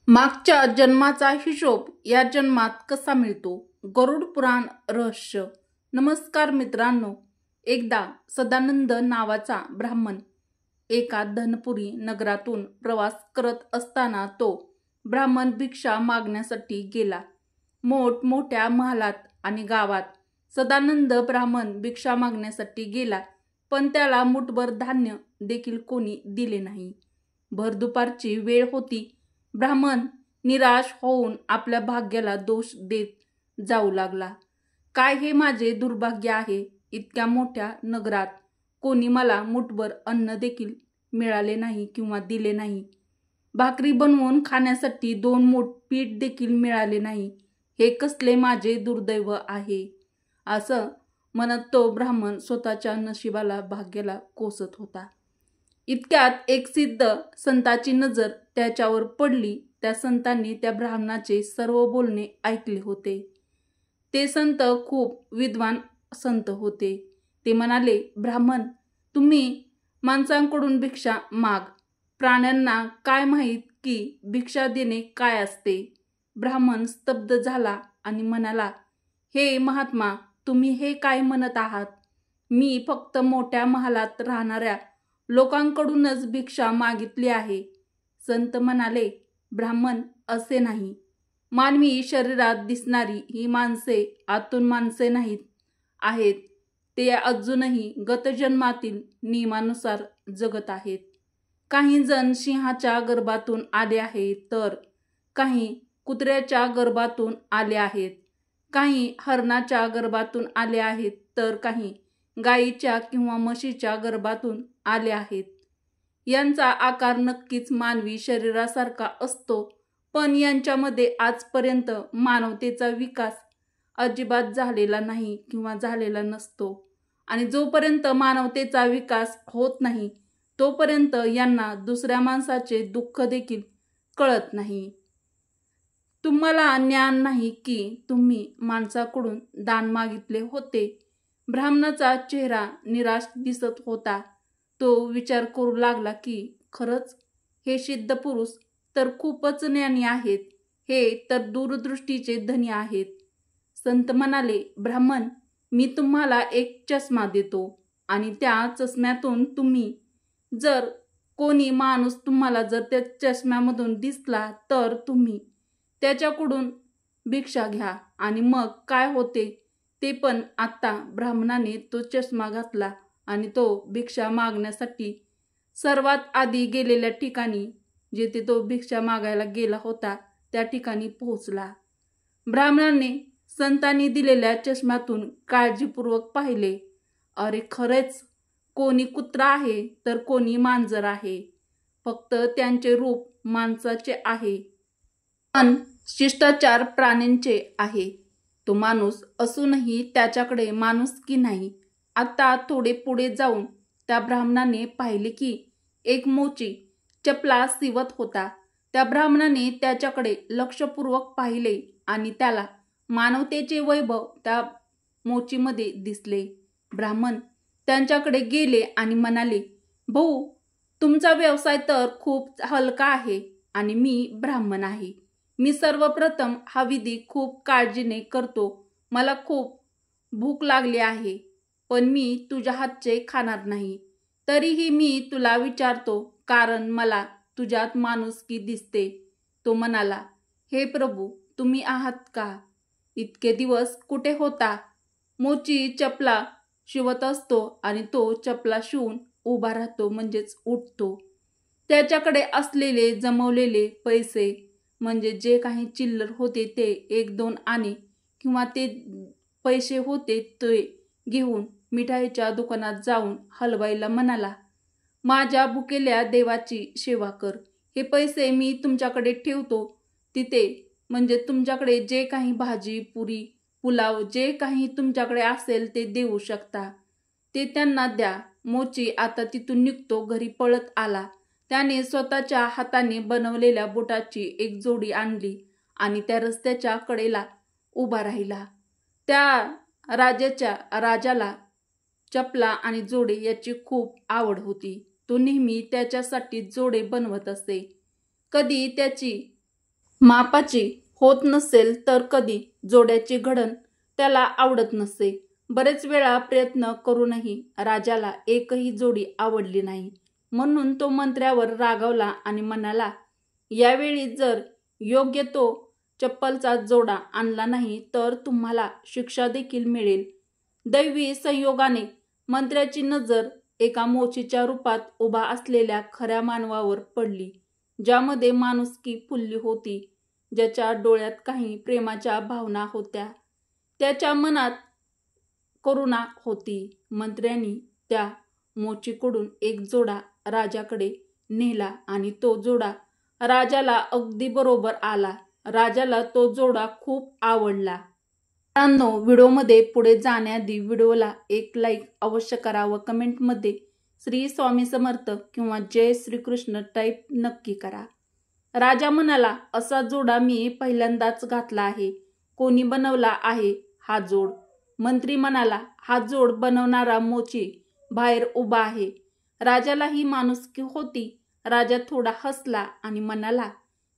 मागच्या जन्माचा हिशोब या जन्मात कसा मिळतो? गरुड पुराण रहस्य. नमस्कार मित्रांनो. एकदा सदानंद नावाचा ब्राह्मण एका धनपुरी नगरातून प्रवास करत असताना तो ब्राह्मण भिक्षा मागण्यासाठी गेला. मोठमोठ्या महालात आणि गावात सदानंद ब्राह्मण भिक्षा मागण्यासाठी गेला, पण त्याला मुठभर धान्य देखील कोणी दिले नाही. भर दुपारची वेळ होती. ब्राह्मण निराश होऊन आपल्या भाग्याला दोष देत जाऊ लागला. काय हे माझे दुर्भाग्य आहे. इतक्या मोठ्या नगरात कोणी मला मुठभर अन्न देखील मिळाले नाही किंवा दिले नाही. भाकरी बनवून खाण्यासाठी 2 मूठ पीठ देखील मिळाले नाही. हे कसले माझे दुर्दैव आहे. असं म्हणत तो ब्राह्मण स्वतःच्या नशिबाला भाग्याला कोसत होता. इतक्यात एक सिद्ध संताची नजर त्याच्यावर पडली. त्या संतांनी त्या ब्राह्मणाचे सर्व बोलणे ऐकले होते. ते संत खूप विद्वान संत होते. ते म्हणाले, ब्राह्मण, तुम्ही माणसांकडून भिक्षा माग. प्राण्यांना काय माहीत की भिक्षा देणे काय असते. ब्राह्मण स्तब्ध झाला आणि म्हणाला, हे महात्मा, तुम्ही हे काय म्हणत आहात? मी फक्त मोठ्या महालात राहणाऱ्या लोकांकडूनच भिक्षा मागितली आहे. संत म्हणाले, ब्राह्मण, असे नाही. मानवी शरीरात दिसणारी ही माणसे आतून माणसे नाहीत आहेत. ते अजूनही गतजन्मातील नियमानुसार जगत आहेत. काही जण सिंहाच्या गर्भातून आले आहेत, तर काही कुत्र्याच्या गर्भातून आले आहेत, काही हरणाच्या गर्भातून आले आहेत, तर काही गायीच्या किंवा म्हशीच्या गर्भातून आले आहेत. यांचा आकार नक्कीच मानवी शरीरासारखा असतो, पण यांच्यामध्ये आजपर्यंत मानवतेचा विकास अजिबात झालेला नाही किंवा झालेला नसतो. आणि जोपर्यंत मानवतेचा विकास होत नाही तोपर्यंत यांना दुसऱ्या माणसाचे दुःख देखील कळत नाही. तुम्हाला ज्ञान नाही की तुम्ही माणसाकडून दान मागितले होते. ब्राह्मणाचा चेहरा निराश दिसत होता. तो विचार करू लागला की खरंच हे सिद्ध पुरुष तर खूपच ज्ञानी आहेत. हे तर दूरदृष्टीचे धनी आहेत. संत म्हणाले, ब्राह्मण, मी तुम्हाला एक चष्मा देतो आणि त्या चष्म्यातून तुम्ही जर कोणी माणूस तुम्हाला जर त्या चष्म्यामधून दिसला तर तुम्ही त्याच्याकडून भिक्षा घ्या आणि मग काय होते ते पण. आता ब्राह्मणाने तो चष्मा घातला आणि तो भिक्षा मागण्यासाठी सर्वात आधी गेलेल्या ठिकाणी, जेथे तो भिक्षा मागायला गेला होता त्या ठिकाणी पोहोचला. ब्राह्मणाने संतांनी दिलेल्या चष्म्यातून काळजीपूर्वक पाहिले. अरे, खरेच कोणी कुत्रा आहे तर कोणी मांजर आहे. फक्त त्यांचे रूप माणसाचे आहे, पण शिष्टाचार प्राण्यांचे आहे. तो माणूस असूनही त्याच्याकडे माणुसकी नाही. आता थोडे पुढे जाऊन त्या ब्राह्मणाने पाहिले की एक मोची चपला शिवत होता. त्या ब्राह्मणाने त्याच्याकडे लक्षपूर्वक पाहिले आणि त्याला मानवतेचे वैभव त्या मोचीमध्ये दिसले. ब्राह्मण त्यांच्याकडे गेले आणि म्हणाले, भाऊ, तुमचा व्यवसाय तर खूप हलका आहे आणि मी ब्राह्मण आहे. मी सर्वप्रथम हा विधी खूप काळजीने करतो. मला खूप भूक लागली आहे, पण मी तुझ्या हातचे खाणार नाही. तरीही मी तुला विचारतो कारण मला तुझ्यात माणुसकी दिसते. तो म्हणाला, हे प्रभू, तुम्ही आहात का? इतके दिवस कुठे होता? मोची चपला शिवत असतो आणि तो चपला शिवून उभा राहतो, म्हणजेच उठतो. त्याच्याकडे असलेले जमवलेले पैसे, म्हणजे जे काही चिल्लर होते ते 1-2 आणे किंवा ते पैसे होते ते घेऊन मिठाईच्या दुकानात जाऊन हलवाईला म्हणाला, माझ्या भुकेल्या देवाची सेवा कर. हे पैसे मी तुमच्याकडे ठेवतो तिथे, म्हणजे तुमच्याकडे जे काही भाजी, पुरी, पुलाव जे काही तुमच्याकडे असेल ते देऊ शकता. ते त्यांना द्या. मोची आता तिथून निघतो घरी पळत आला. त्याने स्वतःच्या हाताने बनवलेल्या बुटाची एक जोडी आणली आणि त्या रस्त्याच्या कडेला उभा राहिला. त्या राजाला चपला आणि जोडे याची खूप आवड होती. तो नेहमी त्याच्यासाठी जोडे बनवत असे. कधी त्याची मापाची होत नसेल तर कधी जोड्याची घडण त्याला आवडत नसे. बरेच वेळा प्रयत्न करूनही राजाला एकही जोडी आवडली नाही. म्हणून तो मंत्र्यावर रागावला आणि म्हणाला, यावेळी जर योग्य तो चप्पलचा जोडा आणला नाही तर तुम्हाला शिक्षा देखील मिळेल. दैवी संयोगाने मंत्र्याची नजर एका मोचीच्या रूपात उभा असलेल्या खऱ्या मानवावर पडली, ज्यामध्ये माणुसकी फुलली होती, ज्याच्या डोळ्यात काही प्रेमाच्या भावना होत्या, त्याच्या मनात करुणा होती. मंत्र्यांनी त्या मोचीकडून एक जोडा राजाकडे नेला आणि तो जोडा राजाला अगदी बरोबर आला. राजाला तो जोडा खूप आवडला. मित्रांनो, व्हिडिओमध्ये पुढे जाण्याआधी व्हिडिओला एक लाईक अवश्य करा व कमेंटमध्ये श्री स्वामी समर्थ किंवा जय श्रीकृष्ण टाईप नक्की करा. राजा म्हणाला, असा जोडा मी पहिल्यांदाच घातला आहे. कोणी बनवला आहे हा जोड? मंत्री म्हणाला, हा जोड बनवणारा मोची बाहेर उभा आहे. राजाला ही माणुसकी होती. राजा थोडा हसला आणि म्हणाला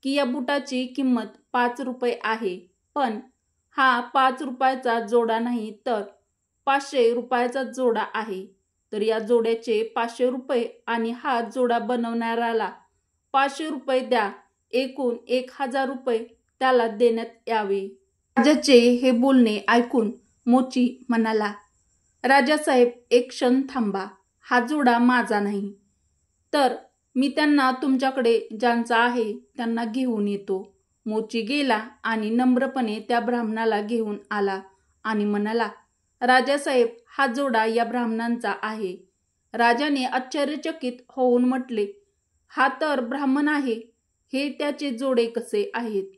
की या बुटाची किंमत 5 रुपये आहे, पण हा 5 रुपयाचा जोडा नाही तर 500 रुपयाचा जोडा आहे. तर या जोड्याचे 500 रुपये आणि हा जोडा बनवणाऱ्याला 500 रुपये द्या. एकूण 1000 रुपये त्याला देण्यात यावे. राजाचे हे बोलणे ऐकून मोची म्हणाला, राजासाहेब, एक क्षण थांबा. हा जोडा माझा नाही, तर मी त्यांना तुमच्याकडे ज्यांचा आहे त्यांना घेऊन येतो. मोची गेला आणि नम्रपणे त्या ब्राह्मणाला घेऊन आला आणि म्हणाला, राजासाहेब, हा जोडा या ब्राह्मणांचा आहे. राजाने आश्चर्यचकित होऊन म्हटले, हा तर ब्राह्मण आहे, हे त्याचे जोडे कसे आहेत?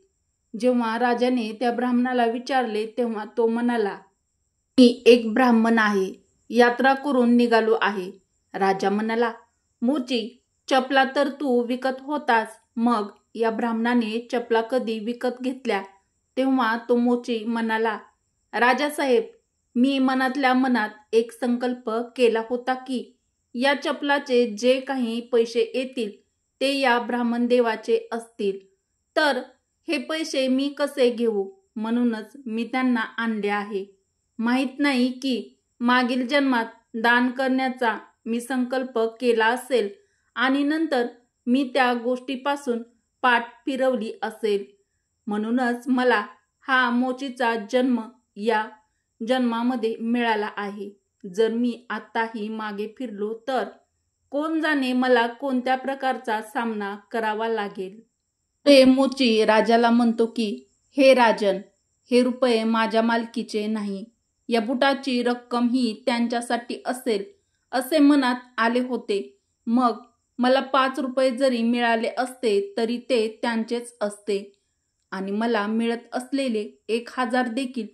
जेव्हा राजाने त्या ब्राह्मणाला विचारले तेव्हा तो म्हणाला, मी एक ब्राह्मण आहे, यात्रा करून निघालो आहे. राजा म्हणाला, मोची, चपला तर तू विकत होतास, मग या ब्राह्मणाने चपला कधी विकत घेतल्या? तेव्हा तो मोची म्हणाला, राजासाहेब, मी मनातल्या मनात एक संकल्प केला होता की या चपलाचे जे काही पैसे येतील ते या ब्राह्मण देवाचे असतील, तर हे पैसे मी कसे घेऊ? म्हणूनच मी त्यांना आणले आहे. माहीत नाही की मागील जन्मात दान करण्याचा मी संकल्प केला असेल आणि नंतर मी त्या गोष्टीपासून पाठ फिरवली असेल. म्हणूनच मला हा मोचीचा जन्म या जन्मामध्ये मिळाला आहे. जर मी आताही मागे फिरलो तर कोण जाणे मला कोणत्या प्रकारचा सामना करावा लागेल. ते मोची राजाला म्हणतो की, हे राजन, हे रुपये माझ्या मालकीचे नाही. या बुटाची रक्कम ही त्यांच्यासाठी असेल असे मनात आले होते. मग मला 5 रुपये जरी मिळाले असते तरी ते त्यांचेच असते आणि मला मिळत असलेले 1000 देखील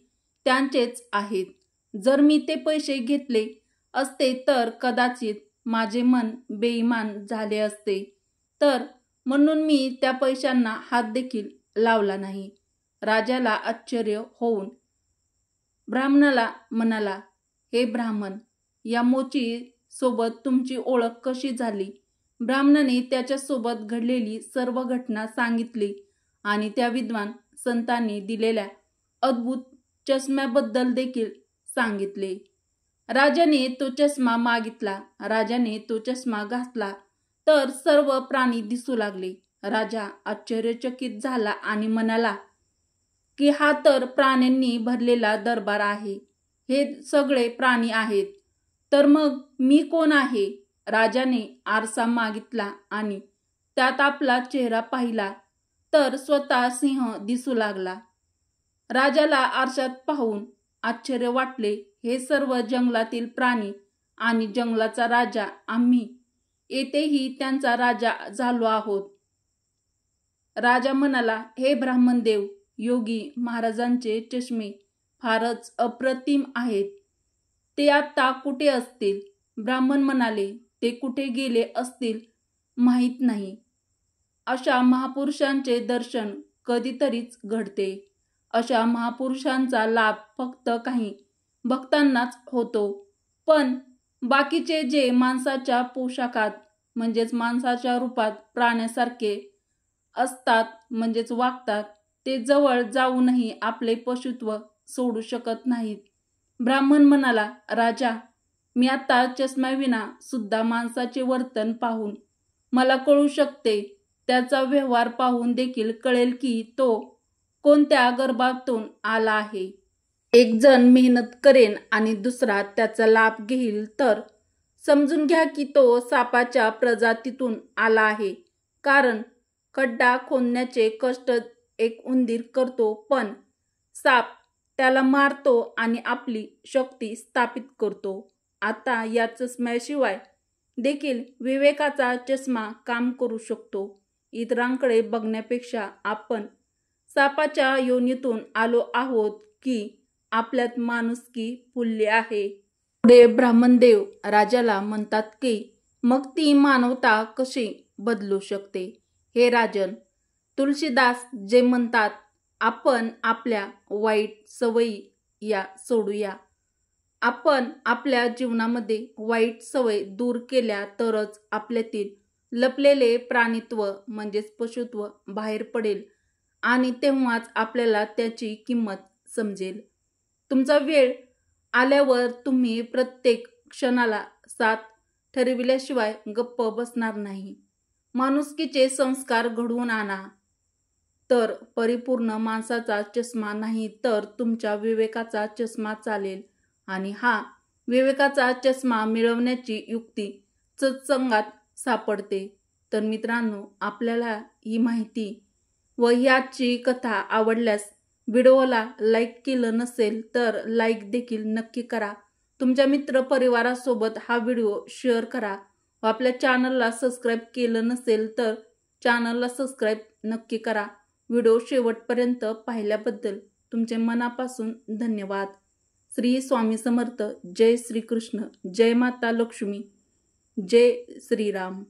त्यांचेच आहेत. जर मी ते पैसे घेतले असते तर कदाचित माझे मन बेईमान झाले असते, तर म्हणून मी त्या पैशांना हात देखील लावला नाही. राजाला आश्चर्य होऊन ब्राह्मणाला म्हणाला, हे ब्राह्मण, या मोची सोबत तुमची ओळख कशी झाली? ब्राह्मणाने त्याच्यासोबत घडलेली सर्व घटना सांगितली आणि त्या विद्वान संतांनी दिलेल्या अद्भुत चष्म्याबद्दल देखील सांगितले. राजाने तो चष्मा मागितला. राजाने तो चष्मा घातला तर सर्व प्राणी दिसू लागले. राजा आश्चर्यचकित झाला आणि म्हणाला की हा तर प्राण्यांनी भरलेला दरबार आहे. हे सगळे प्राणी आहेत, तर मग मी कोण आहे? राजाने आरसा मागितला आणि त्यात आपला चेहरा पाहिला तर स्वतः सिंह दिसू लागला. राजाला आरशात पाहून आश्चर्य वाटले. हे सर्व जंगलातील प्राणी आणि जंगलाचा राजा, आम्ही येथेही त्यांचा राजा झालो आहोत. राजा म्हणाला, हे ब्राह्मणदेव, योगी महाराजांचे चष्मे फारच अप्रतिम आहेत. ते आता कुठे असतील? ब्राह्मण म्हणाले, ते कुठे गेले असतील माहीत नाही. अशा महापुरुषांचे दर्शन कधीतरीच घडते. अशा महापुरुषांचा लाभ फक्त काही भक्तांनाच होतो. पण बाकीचे जे माणसाच्या पोशाखात म्हणजेच माणसाच्या रूपात प्राण्यासारखे असतात म्हणजेच वागतात ते जवळ जाऊनही आपले पशुत्व सोडू शकत नाहीत. ब्राह्मण म्हणाला, राजा, मी आता चष्म्याविना सुद्धा माणसाचे वर्तन पाहून मला कळू शकते. त्याचा व्यवहार पाहून देखील कळेल की तो कोणत्या गर्भातून आला आहे. एक जण मेहनत करेन आणि दुसरा त्याचा लाभ घेईल तर समजून घ्या की तो सापाच्या प्रजातीतून आला आहे. कारण खड्डा खोदण्याचे कष्ट एक उंदीर करतो, पण साप त्याला मारतो आणि आपली शक्ती स्थापित करतो. आता या चष्म्याशिवाय देखील विवेकाचा चष्मा काम करू शकतो. इतरांकडे बघण्यापेक्षा आपण सापाच्या योनीतून आलो आहोत की आपल्यात माणुसकी फुलली आहे. पुढे ब्राह्मणदेव राजाला म्हणतात की मग ती मानवता कशी बदलू शकते. हे राजन, तुलसीदास जे म्हणतात, आपण आपल्या वाईट सवयी या सोडूया. आपण आपल्या जीवनामध्ये वाईट सवय दूर केल्या तरच आपल्यातील लपलेले प्राणित्व म्हणजेच पशुत्व बाहेर पडेल आणि तेव्हाच आपल्याला त्याची किंमत समजेल. तुमचा वेळ आल्यावर तुम्ही प्रत्येक क्षणाला साथ ठरविल्याशिवाय गप्प बसणार नाही. माणुसकीचे संस्कार घडवून आणा. तर परिपूर्ण माणसाचा चष्मा नाही तर तुमच्या विवेकाचा चष्मा चालेल. आणि हा विवेकाचा चष्मा मिळवण्याची युक्ती सत्संगात सापडते. तर मित्रांनो, आपल्याला ही माहिती व ह्याची कथा आवडल्यास व्हिडिओला लाईक केलं नसेल तर लाईक देखील नक्की करा. तुमच्या मित्र परिवारासोबत हा व्हिडिओ शेअर करा व आपल्या चॅनलला सबस्क्राईब केलं नसेल तर चॅनलला सबस्क्राईब नक्की करा. व्हिडिओ शेवटपर्यंत पाहिल्याबद्दल तुमचे मनापासून धन्यवाद. श्री स्वामी समर्थ. जय श्री कृष्ण. जय माता लक्ष्मी. जय श्रीराम.